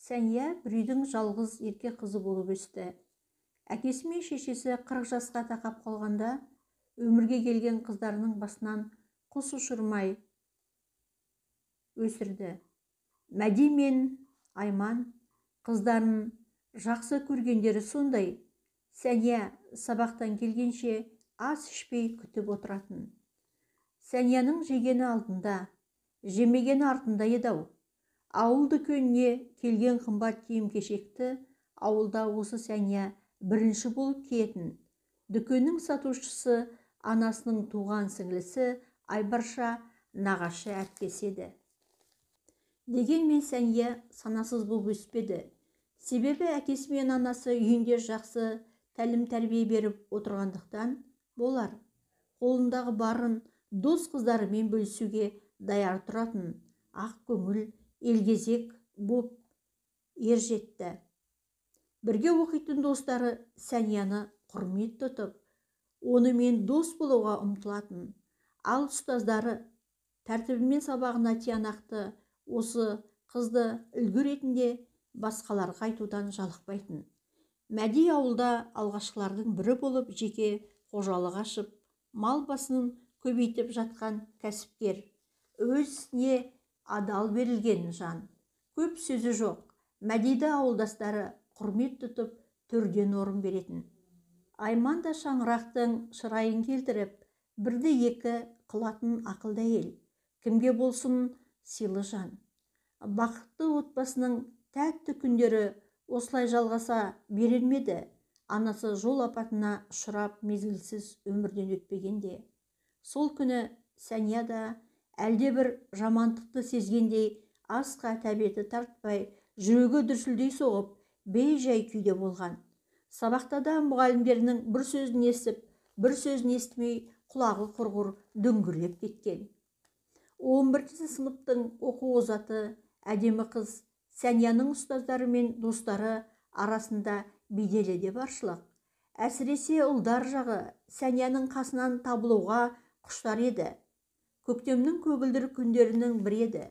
Сәния бір үйдің жалғыз ерке қызы болып өсті. Әкесі мен шешесі 40 жасқа тақап қалғанда, өмірге келген қыздарының басынан құс ұшырмай өсірді. Мәди мен Айман қыздарын жақсы көргендері сондай. Сәния сабақтан келгенше ас ішпей күтіп отыратын. Сәнияның жегені алдында, жемегені артында еді-ау. Ауыл дүкеніне келген қымбат киім-кешекті ауылда осы Сәния бірінші болып киетін. Дүкеннің сатушысы анасының туған сіңлісі Айбарша нағашы әпкесі еді. Дегенмен Сәния санасыз болып өспеді. Себебі әкесі мен анасы үйінде жақсы тәлім-тәрбие беріп отырғандықтан болар. Қолындағы барын дос қыздарымен бөлісуге даяр тұратын, ақ көңіл, елгезек боп ержетті. Бірге оқитын достары Сәнияны құрмет тұтып, онымен дос болуға ұмтылатын. Ал ұстаздары тәртібімен сабағына тиянақты осы қызды үлгі ретінде басқаларға айтудан жалықпайтын. Мәди ауылда алғашқылардың бірі болып жеке қожалық ашып, мал басын көбейтіп жатқан кәсіпкер, өзіне адал берілген жан. Көп сөзі жоқ. Мәдиді ауылдастары құрмет тұтып, төрден орын беретін. Айман да шаңырақтың шырайын келтіріп, бірді екі қылатын ақылды әйел. Кімге болсын сыйлы жан. Бақытты отбасының тәтті күндері осылай жалғаса берілмеді. Анасы жол апатына ұшырап мезгілсіз өмірден өтпегенде. Сол күні Сәния да әлде бір жамандықты сезгендей асқа тәбеті тартпай, жүрегі дүрсілдей соғып, бей-жай күйде болған. Сабақта да мұғалімдерінің бір сөзін естіп, бір сөзін естімей, құлағы құрғыр дөңгірлеп кеткен. 11 сыныптың оқу озаты әдемі қыз Сәнияның ұстаздары мен достары арасында беделі де баршылық. Әсіресе ұлдар жағы Сәнияның қасынан табылуға құштар еді. Көктемнің көгілдір күндерінің бірі еді.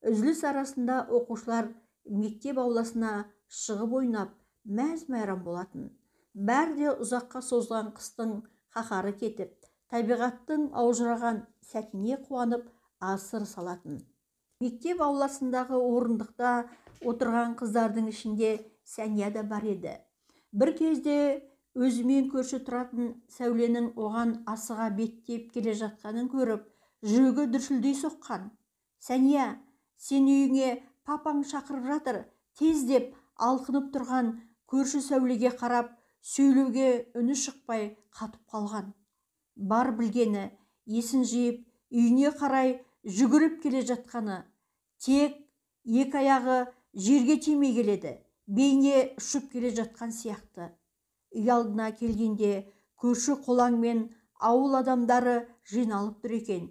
Үзіліс арасында оқушылар мектеп ауласына шығып ойнап, мәз-майрам болатын. Бәрі де ұзаққа созылған қыстың қаһары кетіп, табиғаттың аужыраған сәтіне қуанып асыр салатын. Мектеп ауласындағы орындықта отырған қыздардың ішінде Сәния да бар еді. Бір кезде өзімен көрші тұратын Сәуленің оған асыға беттеп келе жатқанын көріп, жүрегі дүрсілдей соққан. Сәния, сен үйіңе папаң шақырып жатыр, тез деп алқынып тұрған көрші Сәулеге қарап, сөйлеуге үні шықпай қатып қалған. Бар білгені, есін жиып, үйіне қарай жүгіріп келе жатқаны, тек екі аяғы жерге тимей келеді, бейне ұшып келе жатқан сияқты. Үй алдына келгенде көрші қолаң мен ауыл адамдары жиналып тұр екен.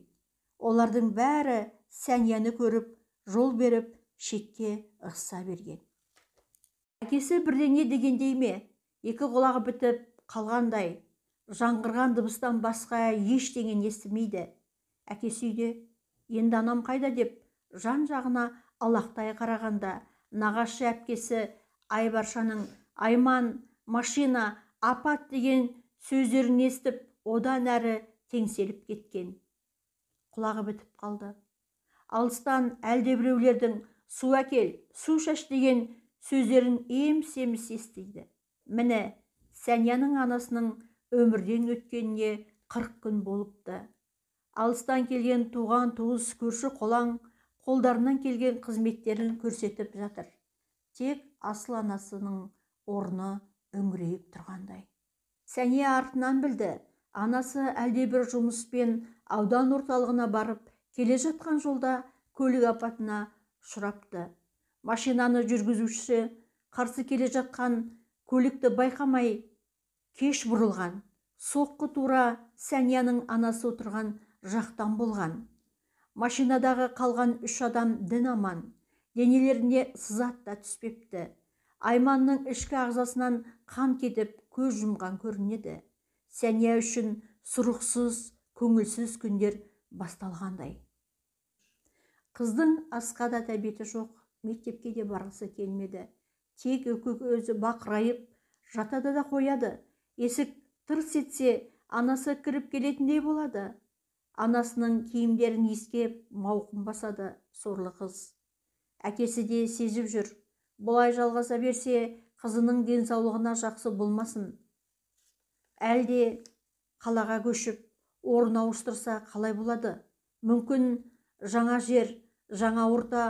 Олардың бәрі Сәнияны көріп, жол беріп, шетке ығыса берген. Әкесі бірдеңе дегендей ме, екі құлағы бітіп қалғандай, жаңғырған дыбыстан басқа ештеңе естімейді. Әкесі үйде, енді анам қайда деп жан-жағына алақтай қарағанда, нағашы әпкесі Айбаршаның Айман, машина, апат деген сөздерін естіп, одан әрі теңселіп кеткен. Құлағы бітіп қалды. Алыстан әлде біреулердің су әкел, су шаш деген сөздерін еміс-еміс естиді. Міне, Сәнияның анасының өмірден өткеніне 40 күн болыпты. Алыстан келген туған туыс көрші қолаң қолдарынан келген қызметтерін көрсетіп жатыр. Тек асыл анасының орны үңірейіп тұрғандай. Сәния артынан білді. Анасы әлде бір жұмыспен аудан орталығына барып, келе жатқан жолда көлік апатына ұшырапты. Машинаны жүргізушісі қарсы келе жатқан көлікті байқамай кеш бұрылған. Соққы тура Сәнияның анасы отырған жақтан болған. Машинадағы қалған 3 адам дін аман. Денелеріне сызат та түспепті. Айманның ішкі ағзасынан қан кетіп, көз жұмған көрінеді. Сәния үшін сұрықсыз, көңілсіз күндер басталғандай. Қыздың асқа да тәбеті жоқ, мектепке де барғысы келмеді. Тек өзі бақырайып жатады да қояды. Есік тырс етсе, анасы кіріп келетіндей болады. Анасының киімдерін иіскеп мауқын басады сорлы қыз. Әкесі де сезіп жүр. Бұлай жалғаса берсе, қызының денсаулығына жақсы болмасын. Әлде қалаға көшіп, орын ауыстырса қалай болады? Мүмкін жаңа жер, жаңа орта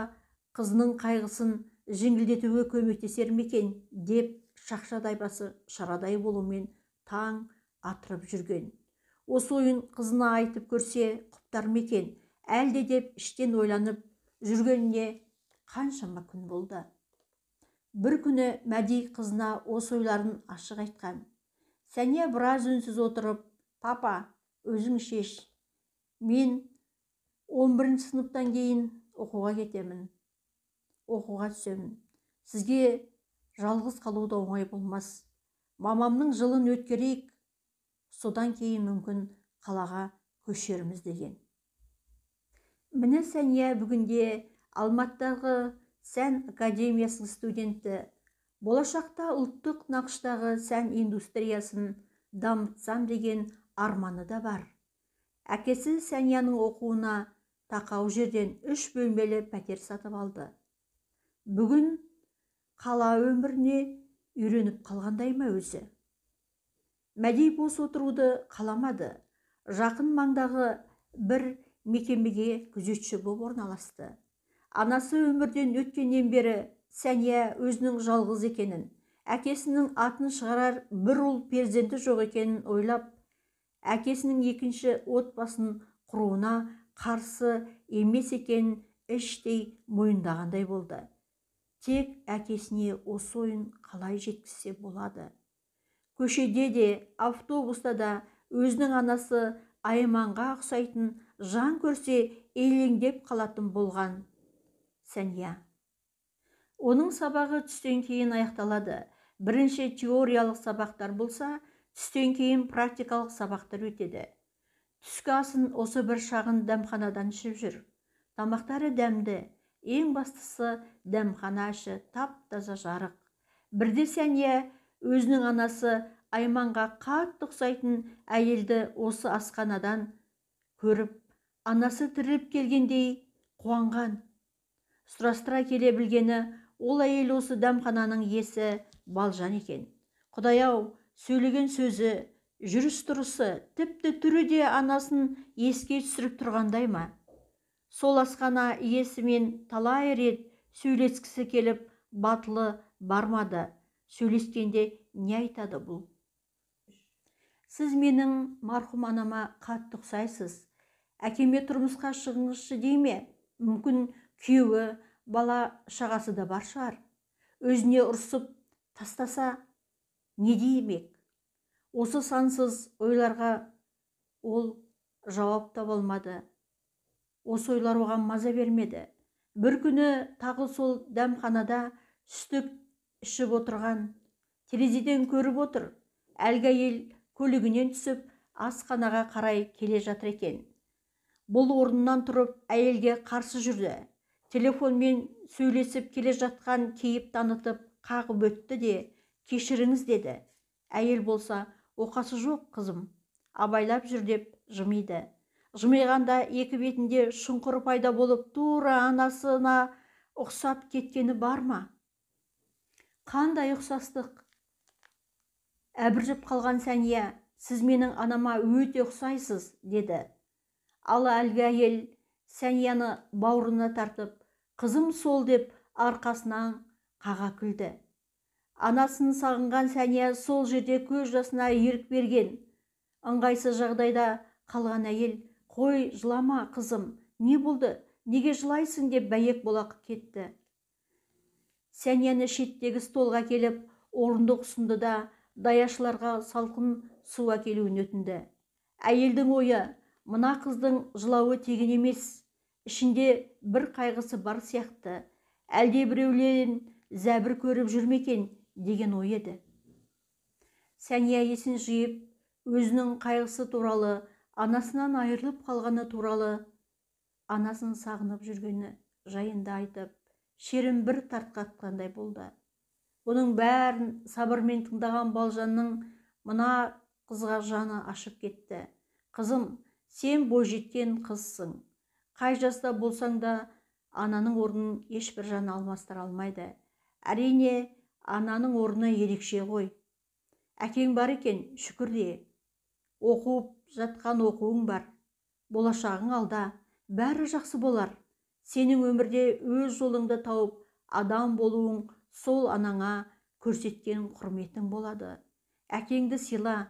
қызының қайғысын жеңілдетуге көмектесер мекен деп шақшадай басы шарадай болумен таң атырып жүрген. Осы ойын қызына айтып көрсе құптар мекен, әлде деп іштен ойланып жүргеніне қаншама күн болды. Бір күні Мәди қызына осы ойларын ашық айтқан. Сәния біраз үнсіз отырып, папа, өзің шеш. Мен 11 сыныптан кейін оқуға кетемін. Оқуға түсемін. Сізге жалғыз қалу да оңай болмас. Мамамның жылын өткерейік, содан кейін мүмкін қалаға көшерміз деген. Міне Сәния бүгінде Алматыдағы сән академиясының студенті. Болашақта ұлттық нақыштағы сән индустриясын дамытсам деген арманы да бар. Әкесі Сәнияның оқуына тақау жерден 3 бөлмелі пәтер сатып алды. Бүгін қала өміріне үйреніп қалғандай ма өзі? Мәди бос отыруды қаламады. Жақын маңдағы бір мекемеге күзетші болып орналасты. Анасы өмірден өткеннен бері Сәния өзінің жалғыз екенін, әкесінің атын шығарар бір ұл перзенті жоқ екенін ойлап, әкесінің екінші отбасын құруына қарсы емес екенін іштей мойындағандай болды. Тек әкесіне осы ойын қалай жеткізсе болады? Көшеде де, автобуста да өзінің анасы Айманға ұқсайтын жан көрсе елеңдеп қалатын болған Сәния. Оның сабағы түстен кейін аяқталады. Бірінші теориялық сабақтар болса, түстен кейін практикалық сабақтар өтеді. Түскі асын осы бір шағын дәмханадан ішіп жүр. Тамақтары дәмді, ең бастысы дәмхана іші тап-таза жарық. Бірде Сәния өзінің анасы Айманға қатты ұқсайтын әйелді осы асханадан көріп, анасы тіріліп келгендей қуанған. Сұрастыра келе білгені, ол әйел осы дәмхананың иесі Балжан екен. Құдай-ау, сөйлеген сөзі, жүріс-тұрысы, тіпті түрі де анасын еске түсіріп тұрғандай ма? Сол асхана иесімен талай рет сөйлескісі келіп, батылы бармады. Сөйлескенде не айтады бұл? Сіз менің марқұм анама қатты ұқсайсыз. Әкеме тұрмысқа шығыңызшы дей ме? Мүмкін күйеуі, бала шағасы да бар шығар. Өзіне ұрсып тастаса не деймек? Осы сансыз ойларға ол жауап таба алмады. Осы ойлар оған маза бермеді. Бір күні тағы сол дәмханада түстік ішіп отырған, терезеден көріп отыр. Әлгі әйел көлігінен түсіп асханаға қарай келе жатыр екен. Бұл орнынан тұрып әйелге қарсы жүрді. Телефонмен сөйлесіп келе жатқан кейіп танытып қағып өтті де, кешіріңіз деді. Әйел болса, оқасы жоқ қызым, абайлап жүр деп жымиды. Жымиғанда екі бетінде шұңқыр пайда болып, тура анасына ұқсап кеткені бар ма? Қандай ұқсастық? Әбіржіп қалған Сәния, сіз менің анама өте ұқсайсыз, деді. Ал әлгі әйел Сәнияны бауырына тартып, қызым сол деп арқасынан қаға күлді. Анасын сағынған Сәния сол жерде көз жасына ерік берген. Ыңғайсыз жағдайда қалған әйел, қой жылама қызым, не болды, неге жылайсың деп бәйек бола кетті. Сәнияны шеттегі столға келіп, орындық ұсынды да даяшыларға салқын су әкелуін өтінді. Әйелдің ойы, мына қыздың жылауы тегін емес, ішінде бір қайғысы бар сияқты, әлде біреулерін зәбір көріп жүрмекен деген ой еді. Сәния есін жиып, өзінің қайғысы туралы, анасынан айырылып қалғаны туралы, анасын сағынып жүргені жайында айтып, шерін бір тартқатқандай болды. Бұның бәрін сабырмен тыңдаған Балжанның мына қызға жаны ашып кетті. Қызым, сен бойжеткен қызсың. Қай жаста болсаң да ананың орнын ешбір жан алмастыра алмайды. Әрине, ананың орны ерекше ғой. Әкең бар екен, шүкір де. Оқып жатқан оқуың бар. Болашағың алда, бәрі жақсы болар. Сенің өмірде өз жолыңды тауып, адам болуың сол анаңа көрсеткен құрметің болады. Әкеңді сыйла.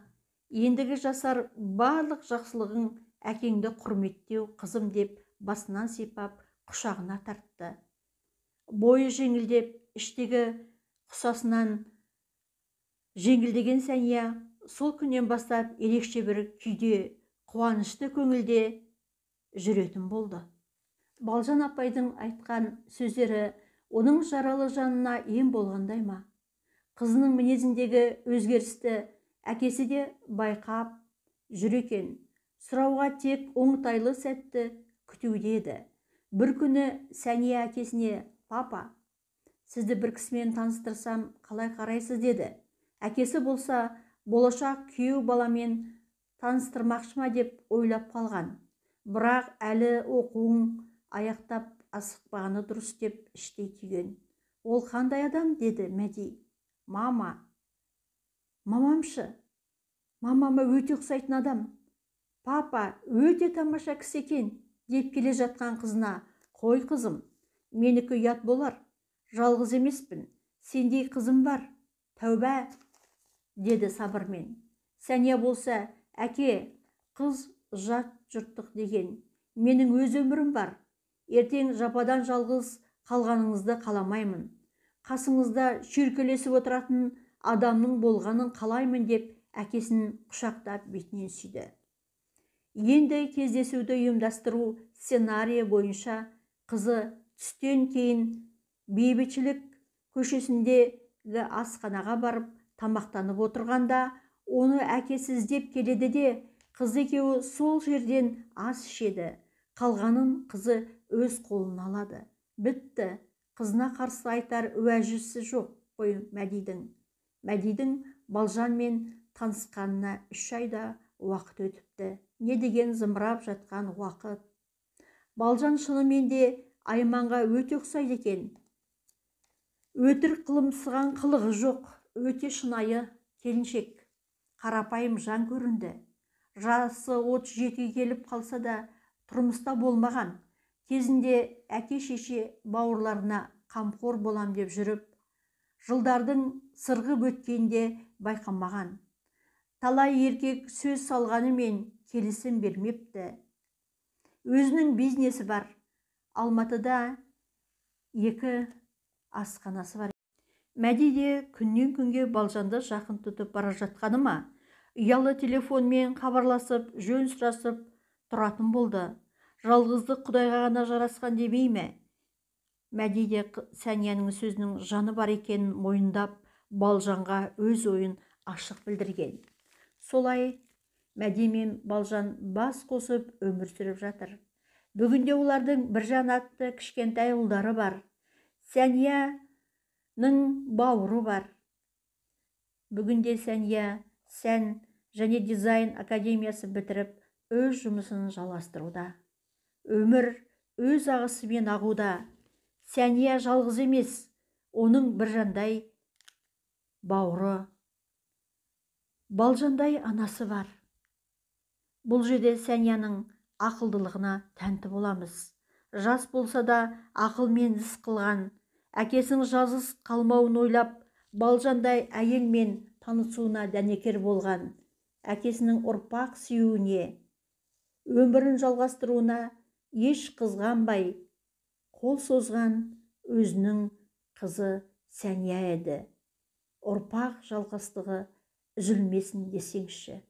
Ендігі жасар барлық жақсылығың әкеңді құрметтеу, қызым, деп басынан сипап құшағына тартты. Бойы жеңілдеп, іштегі құсасынан жеңілдеген Сәния сол күннен бастап ерекше бір күйде, қуанышты көңілде жүретін болды. Балжан апайдың айтқан сөздері оның жаралы жанына ем болғандай ма? Қызының мінезіндегі өзгерісті әкесі де байқап жүр екен. Сұрауға тек оңтайлы сәтті күтуде еді. Бір күні Сәния әкесіне: «Папа, сізді бір кісімен таныстырсам, қалай қарайсыз?» деді. Әкесі болса, болашақ күйеу баламен таныстырмақшы ма деп ойлап қалған. Бірақ әлі оқуын аяқтап асықпағаны дұрыс деп іштей түйген. «Ол қандай адам?» деді Мәди. Мамамшы? Мамама өте ұқсайтын адам. Папа өте тамаша кісі екен», деп келе жатқан қызына: «Қой қызым, менікі ұят болар. Жалғыз емеспін, сендей қызым бар. Тәуба», деді сабырмен. Сәния болса: «Әке, қыз жат жұрттық деген. Менің өз өмірім бар. Ертең жападан жалғыз қалғаныңызды қаламаймын. Қасыңызда шүйіркелесіп отыратын адамның болғанын қалаймын», деп әкесін құшақтап бетінен сүйді. Енді кездесуді ұйымдастыру сценарийі бойынша қызы түстен кейін Бейбітшілік көшесіндегі асханаға барып тамақтанып отырғанда оны әкесі іздеп келеді де, қыз екеуі сол жерден ас ішеді. Қалғанын қызы өз қолына алады. Бітті. Қызына қарсы айтар уәжісі жоқ қой Мәдидің. Мәдидің Балжанмен танысқанына 3 айда уақыт өтіпті. Не деген зымырап жатқан уақыт. Балжан шынымен де Айманға өте ұқсайды екен. Өтірік қылымсыған қылығы жоқ, өте шынайы келіншек. Қарапайым жан көрінді. Жасы 37-ге келіп қалса да тұрмыста болмаған. Кезінде әке-шеше бауырларына қамқор болам деп жүріп, жылдардың сырғып өткенде байқамаған. Талай еркек сөз салғанымен келісім бермепті. Өзінің бизнесі бар. Алматыда 2 асханасы бар. Мәди де күннен күнге Балжанды жақын тұтып бара жатқаны ма, ұялы телефонмен хабарласып, жөн сұрасып тұратын болды. Жалғыздық Құдайға ғана жарасқан демей ме? Мәди де Сәнияның сөзінің жаны бар екенін мойындап, Балжанға өз ойын ашық білдірген. Солай Мәди мен Балжан бас қосып өмір сүріп жатыр. Бүгінде олардың Біржан атты кішкентай ұлдары бар. Сәнияның бауыры бар. Бүгінде Сәния сән және дизайн академиясы бітіріп, өз жұмысын жалғастыруда. Өмір өз ағысымен ағуда. Сәния жалғыз емес, оның Біржандай бауыры, Балжандай анасы бар. Бұл жерде Сәнияның ақылдылығына тәнті боламыз. Жас болса да ақылмен іс қылған, әкесінің жазыс қалмауын ойлап, Балжандай әйелмен танысуына дәнекер болған, әкесінің ұрпақ сүюіне, өмірін жалғастыруына еш қызғанбай қол созған өзінің қызы Сәния еді. Ұрпақ жалғастығы үзілмесін десеңші.